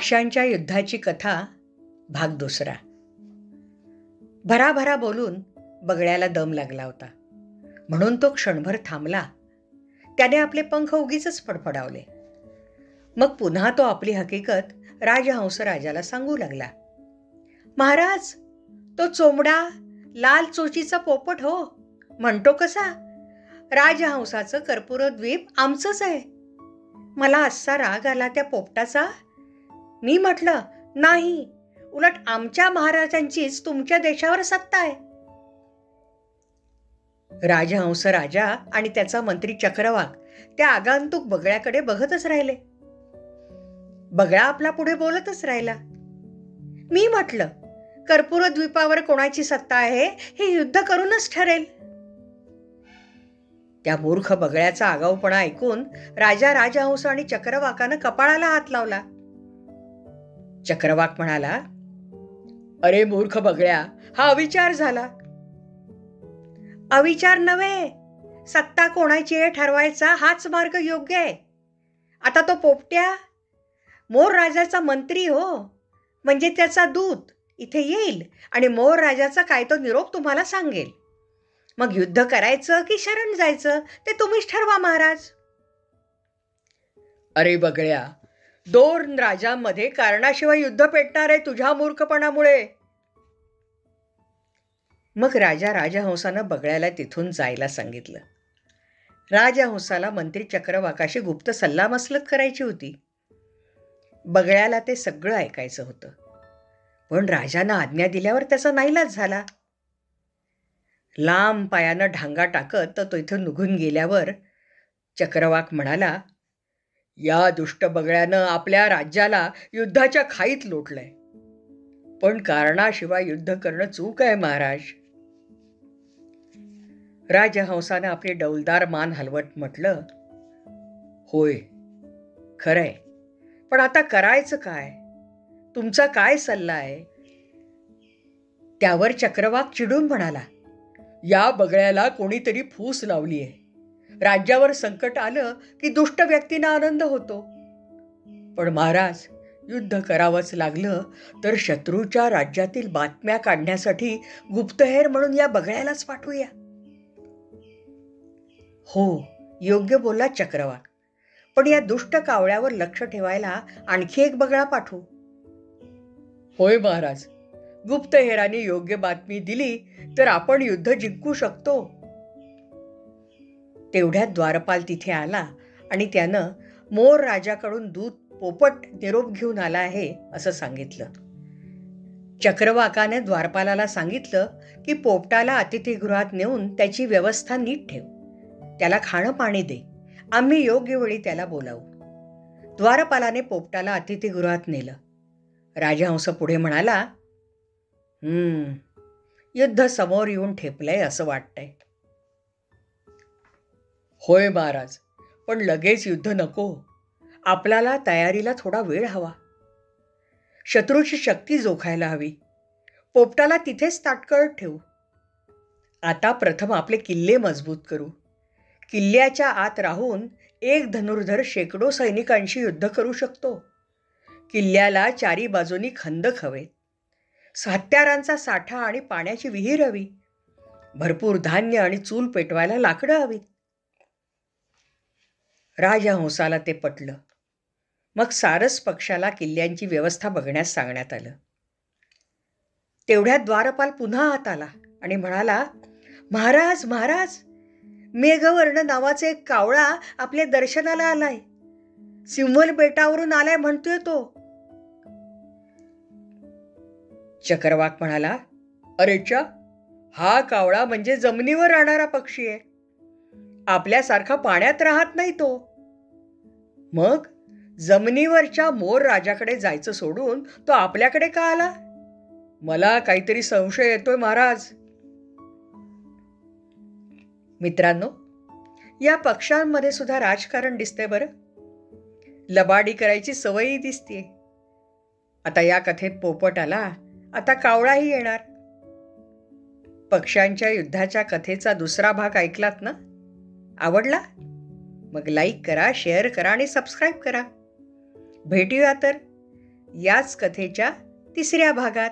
पक्ष्यांच्या युद्धाची कथा भाग दुसरा. भराभरा बोलून बगळ्याला दम लागला होता, म्हणून तो क्षणभर थांबला. त्याने आपले पंख उगीच फडफडावले. मग पुन्हा तो आपली हकीकत राजहंस राजाला सांगू लागला. महाराज, तो चोमडा लाल चोचीचा पोपट हो, म्हणतो कसा, राजहंसाचं कर्पूरद्वीप आमचंच आहे. मला असा राग आला त्या पोपटाचा. मी म्हटलं, नाही, उलट आमच्या महाराजांचीच तुमच्या देशावर सत्ता आहे. राजहंस राजा आणि त्याचा मंत्री चक्रवाक त्या आगंतुक बगळ्याकडे बघतच राहिले. बगळा आपला पुढे बोलतच राहिला. मी म्हटलं, कर्पूरद्वीपावर कोणाची सत्ता आहे हे युद्ध करूनच ठरेल. त्या मूर्ख बगळ्याचा आगाऊपणा ऐकून राजा राजहंस आणि चक्रवाकानं कपाळाला हात लावला. चक्रवाक म्हणाला, अरे मूर्ख बगळ्या, हा अविचार झाला. अविचार नव्हे, सत्ता कोणाची आहे ठरवायचा हाच मार्ग योग्य आहे. आता तो पोपट्या मोर राजाचा मंत्री हो, म्हणजे त्याचा दूत इथे येईल आणि मोर राजाचा काय तो निरोप तुम्हाला सांगेल. मग युद्ध करायचं की शरण जायचं ते तुम्हीच ठरवा महाराज. अरे बगळ्या, दोन राजांमध्ये कारणाशिवाय युद्ध पेटणार आहे तुझ्या मूर्खपणामुळे. मग राजा राजहंसानं बगळ्याला तिथून जायला सांगितलं. राजहंसाला मंत्री चक्रवाकाशी गुप्त सल्लामसलत करायची होती. बगळ्याला ते सगळं ऐकायचं होतं, पण राजानं आज्ञा दिल्यावर त्याचा नाईलाज झाला. लांब पायानं ढांगा टाकत तो इथून निघून गेल्यावर चक्रवाक म्हणाला, या दुष्ट बगळ्यानं आपल्या राज्याला युद्धाच्या खाईत लोटलंय. पण कारणाशिवाय युद्ध करणं चूक आहे महाराज. राजहंसानं आपली डौलदार मान हलवत म्हटलं, होय, खरंय, पण आता करायचं काय? तुमचा काय सल्ला आहे? त्यावर चक्रवाक चिडून म्हणाला, या बगळ्याला कोणीतरी फूस लावली आहे. राज्यावर संकट आलं की दुष्ट व्यक्तींना आनंद होतो. पण महाराज, युद्ध करावंच लागलं तर शत्रूच्या राज्यातील बातम्या काढण्यासाठी गुप्तहेर म्हणून या बगळ्यालाच पाठवूया. हो, योग्य बोलला चक्रवाक, पण या दुष्ट कावळ्यावर लक्ष ठेवायला आणखी एक बगळा पाठवू. होय महाराज, गुप्तहेराने योग्य बातमी दिली तर आपण युद्ध जिंकू शकतो. तेवढ्यात द्वारपाल तिथे आला आणि त्यानं मोर राजाकडून दूत पोपट निरोप घेऊन आला आहे असं सांगितलं. चक्रवाकाने द्वारपालाला सांगितलं की पोपटाला अतिथीगृहात नेऊन त्याची व्यवस्था नीट ठेव. त्याला खाणं पाणी दे. आम्ही योग्य वेळी त्याला बोलावू. द्वारपालाने पोपटाला अतिथीगृहात नेलं. राजहंस पुढे म्हणाला, युद्ध समोर येऊन ठेपलंय असं वाटतंय. होय महाराज, पण लगेच युद्ध नको. आपल्याला तयारीला थोडा वेळ हवा. शत्रूची शक्ती जोखायला हवी. पोपटाला तिथेच ताटकळत ठेवू. आता प्रथम आपले किल्ले मजबूत करू. किल्ल्याच्या आत राहून एक धनुर्धर शेकडो सैनिकांशी युद्ध करू शकतो. किल्ल्याला चारी बाजूनी खंदक हवेत. हत्यारांचा साठा आणि पाण्याची विहीर हवी. भरपूर धान्य आणि चूल पेटवायला लाकडं हवी. राजहंसाला ते पटलं. मग सारस पक्षाला किल्ल्यांची व्यवस्था बघण्यास सांगण्यात आलं. तेवढ्यात द्वारपाल पुन्हा आत आला आणि म्हणाला, महाराज महाराज, मेघवर्ण नावाचा एक कावळा आपल्या दर्शनाला आलाय. सिंहल बेटावरून आलाय म्हणतोय तो. चक्रवाक म्हणाला, अरेच्या, हा कावळा म्हणजे जमिनीवर राहणारा पक्षी आहे. आपल्यासारखा पाण्यात राहत नाही तो. मग जमिनीवरच्या मोर राजाकडे जायचं सोडून तो आपल्याकडे का आला? मला काहीतरी संशय येतोय महाराज. मित्रांनो, या पक्ष्यांमध्ये सुद्धा राजकारण दिसतंय बरं. लबाडी करायची सवयही दिसते. आता या कथेत पोपट आला, आता कावळाही येणार. पक्ष्यांच्या युद्धाच्या कथेचा दुसरा भाग ऐकलात ना? आवडला? मग लाईक करा, शेअर करा आणि सबस्क्राईब करा. भेटूया तर याच कथेच्या 3ऱ्या भागात.